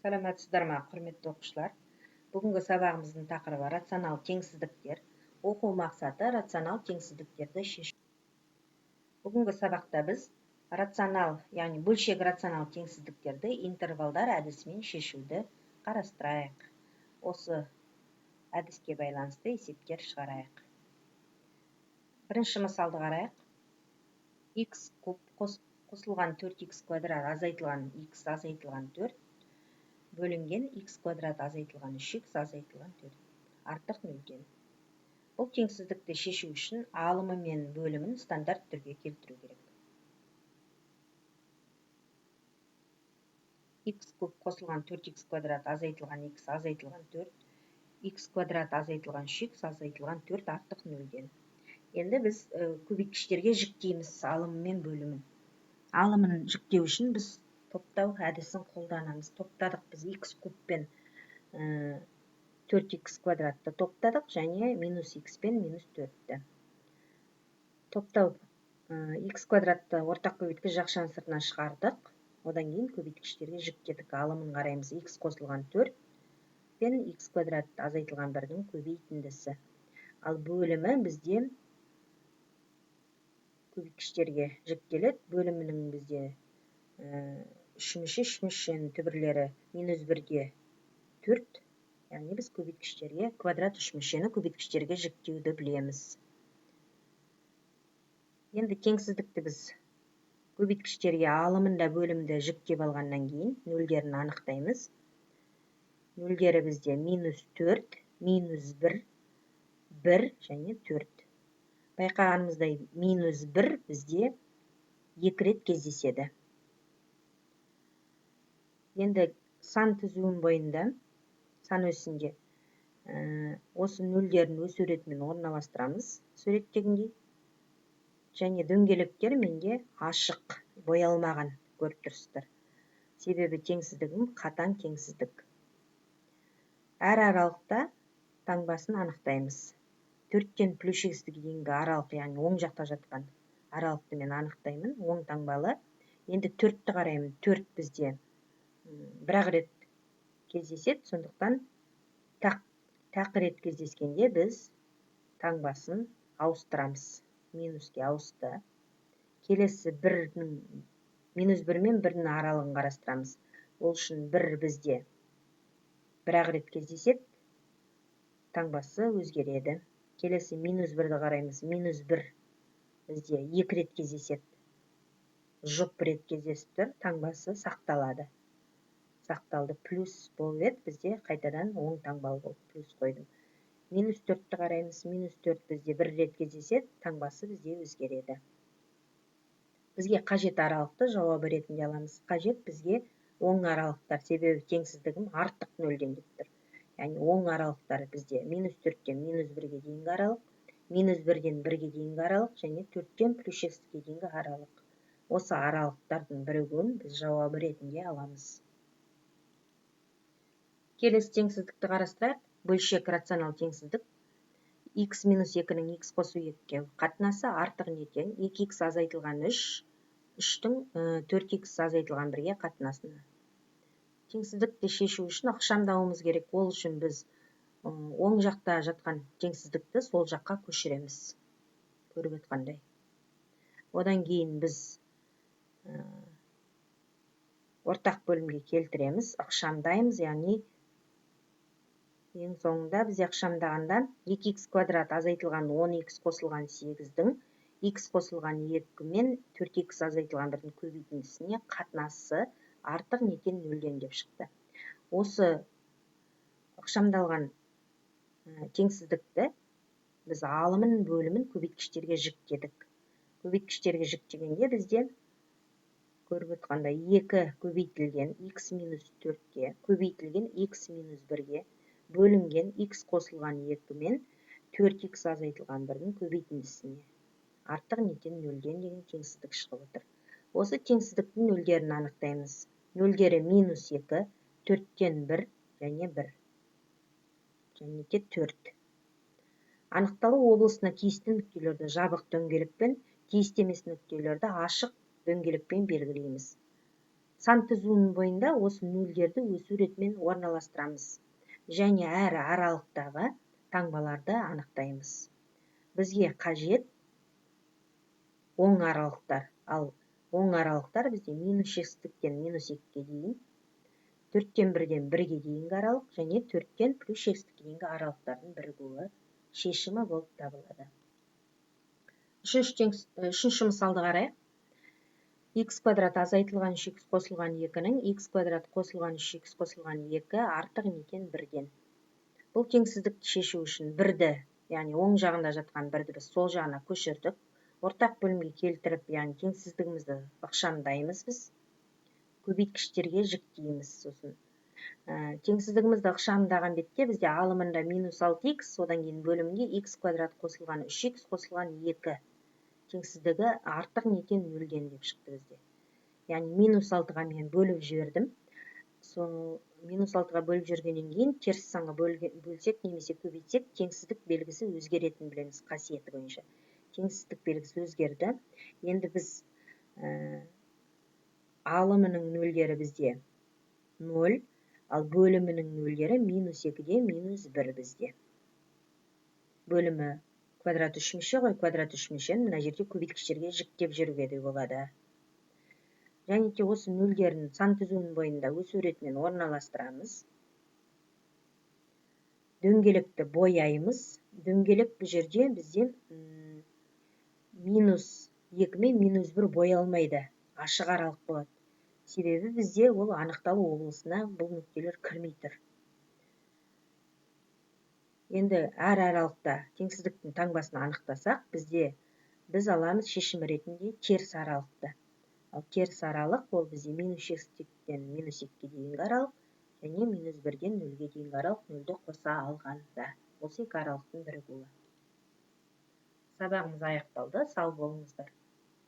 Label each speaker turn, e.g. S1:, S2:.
S1: Саламатсыздар ма, құрметті оқушылар? Бүгінгі сабағымыздың тақырыбы рационал теңсіздіктер. Оқу мақсаты рационал теңсіздіктерді шешу. Бүгінгі сабақта біз рационал, яғни бөлшек рационал теңсіздіктерді интервалдар әдісімен шешуді қарастырайық. Осы әдіске байланысты есептер шығарайық. Бірінші мысалды қарайық. Х куб қосылған 4х квадрат азайтылған х азайтылған 4 бөлінген х квадрат азайтылған 3х азайтылған 4 артық 0-ден. Бұл теңсіздікті шешу үшін алымы мен бөлімін стандарт түрге келтіру керек. Х куб қосылған 4х квадрат азайтылған х азайтылған 4, х квадрат азайтылған 3х азайтылған 4 артық 0-ден. Енді біз көбейткіштерге жіктейміз алымы мен бөлімін. Алымын жіктеу үшін біз топтау әдісін қолданамыз. Топтадық біз х куб пен 4х квадратты топтадық және минус х пен минус 4-ті. Топтау х квадратты ортақ көбейткіш жақшаның сыртына шығардық. Одан кейін көбейткіштерге жіктедік. Алымын қараймыз х қосылған 4 пен х квадрат азайтылған 1-дің көбейтіндісі. Ал бөлімі бізде көбейткіштерге жіктеледі. Бөлімінің бізде үшмүшенің түбірлері минус 1-ге 4. Яғни біз көбейткіштерге квадрат үшмүшені көбейткіштерге жіктеуді білеміз. Енді теңсіздікті біз көбейткіштерге алымында бөлімді жіктеп алғаннан кейін нөлдерін анықтаймыз. Нөлдері бізде минус 4, минус 1, 1 және 4. Байқағанымыздай минус 1 бізде 2 рет кездеседі. Енді сан түзуім бойында, сан өсінде осы нөлдерін өсу ретімен орналастырамыз суреттегендей. Және дөңгелектер менде ашық, боялмаған көріп тұрсыздар. Себебі теңсіздігім қатаң теңсіздік. Әр аралықта таңбасын анықтаймыз. 4-тен плюс х-ге дейінгі аралық, яғни оң жақта жатқан аралықты мен анықтаймын, оң таңбалы. Енді 4-ті қараймын. 4 бізде бір-ақ рет кездеседі, сондықтан тақ рет кездескенде біз таңбасын ауыстырамыз. Минуске ауысты. Келесі минус 1 мен 1-дің аралығын қарастырамыз. Ол үшін 1 бізде бір-ақ рет кездеседі, таңбасы өзгереді. Келесі минус 1-ді қараймыз. Минус 1 бізде 2 рет кездеседі. Жұп рет кездесіп тұр, таңбасы сақталады. Сақталды. Плюс болып еді, бізде қайтадан оң таңбалы болып плюс қойдым. Минус 4-ті қараймыз. Минус 4 бізде 1 рет кездеседі, таңбасы бізде өзгереді. Бізге қажет аралықты жауабы ретінде аламыз. Қажет бізге оң аралықтар, себебі теңсіздігім артық 0-ден деп тұр. Яғни оң аралықтар бізде минус 4-тен минус 1-ге дейінгі аралық, минус 1-ден 1-ге дейінгі аралық және 4-тен плюс х-ге дейінгі аралық. Осы аралықтардың бірігуін біз жауабы ретінде аламыз. Келесі теңсіздікті қарастырайық. Бөлшек рационал теңсіздік. Х минус 2-нің х қосу 2-ге қатынасы артық нетен 2х азайтылған 3, 3-тің 4х азайтылған 1-ге қатынасына. Теңсіздікті шешу үшін ықшамдауымыз керек. Ол үшін біз оң жақта жатқан теңсіздікті сол жаққа көшіреміз. Көріп өтқандай. Одан кейін біз ортақ бөлімге келтіреміз, ықшамдаймыз, яғни ең соңында біз ықшамдағанда 2х квадрат азайтылған 10х қосылған 8-дің х қосылған 2 мен 4х азайтылған 1-дің көбейтіндісіне қатынасы артық нетен 0-ден деп шықты. Осы ықшамдалған теңсіздікті біз алымын бөлімін көбейткіштерге жіктедік. Көбейткіштерге жіктегенде бізде көріп отқандай 2 көбейтілген х минус 4-ге, көбейтілген х минус 1-ге, бөлінген х қосылған 2 мен 4х азайтылған 1-дің көбейтіндісіне артық нетен 0-ден деген теңсіздік шығып отыр. Осы теңсіздіктің нөлдерін анықтаймыз. Нөлдері минус 2, 4-тен 1 және 1. Және де 4. Анықталу облысына тиісті нүктелерді жабық дөңгелекпен, тиісті емес нүктелерді ашық дөңгелекпен белгілейміз. сан түзүүнүн боюнда осы нөлдерди өсүү иретинен орналаштырабыз және әр аралыктагы таңбаларды аныктайбыз. Бизге кажет оң аралыктар. Ал оң аралыктар бизде -6-тен -2-ге дейин, 4-тен 1-ден 1-ге дейинки аралык және 4-тен +6-ке дейинки аралыктардын биригүүгү шешими болуп табылады. Үчүнчү мисалды карайык. X квадрат азайтылган 3x косулган 2-нин x квадрат косулган 3x косулган 2 артык экен 1-ден. Бул теңсиздикти шешүү үчүн 1-ди, яғни оң жагында жаткан 1-ди биз сол жагына көчүрдүк. Ортак бөлүмгө келтирип, яғни теңсиздигибизди ыкшамдайбыз биз. Көбөйткичтерге жиктейбиз. Сосын теңсиздигибизди ыкшамдаган бетте бизде алымында -6x, одан кийин бөлүмүндө x квадрат косулган 3x косулган 2 теңсиздиги артык экен 0-ден деп чыкты бизде. Яғни -6-га мен бөлүп жибердим. Сол -6-га бөлүп жибергенден кийин терс санга бөлсек немесе көбөйтсек теңсиздик белгиси өзгеретин билебиз касиети боюнча. Теңсиздик белгиси өзгерди. Энди биз алымынын нөлдери бизде 0, ал бөлүмүнүн нөлдери -2-ден -1 бизде. Бөлүмү квадрат үшмеше ғой, квадрат үшмешени мына жерде көбөйткичтерге жиктеп жүрүүгө да болот. Және де осы нөлдерин сан түзүүнүн боюнда өсүү иретинен орналаштырабыз. Дөңгелекти бояйбыз. Дөңгелек бул жерде бизде -2 менен -1 боялмайды. Ашык аралык болот. Себеби бизде ол аныкталуу облусуна бул нүктелер кирмей тур. Енді әр аралықта теңсіздіктің таңбасын анықтасақ, біз аламыз шешім ретінде теріс аралықты. Ал теріс аралық ол бізде -6-тен -2-ге дейінгі аралық және -1-ден 0-ге дейінгі аралық, 0-ді қоса алғанда. Осы екі аралықтың бірігуі. Сабағымыз аяқталды. Сау болыңыздар.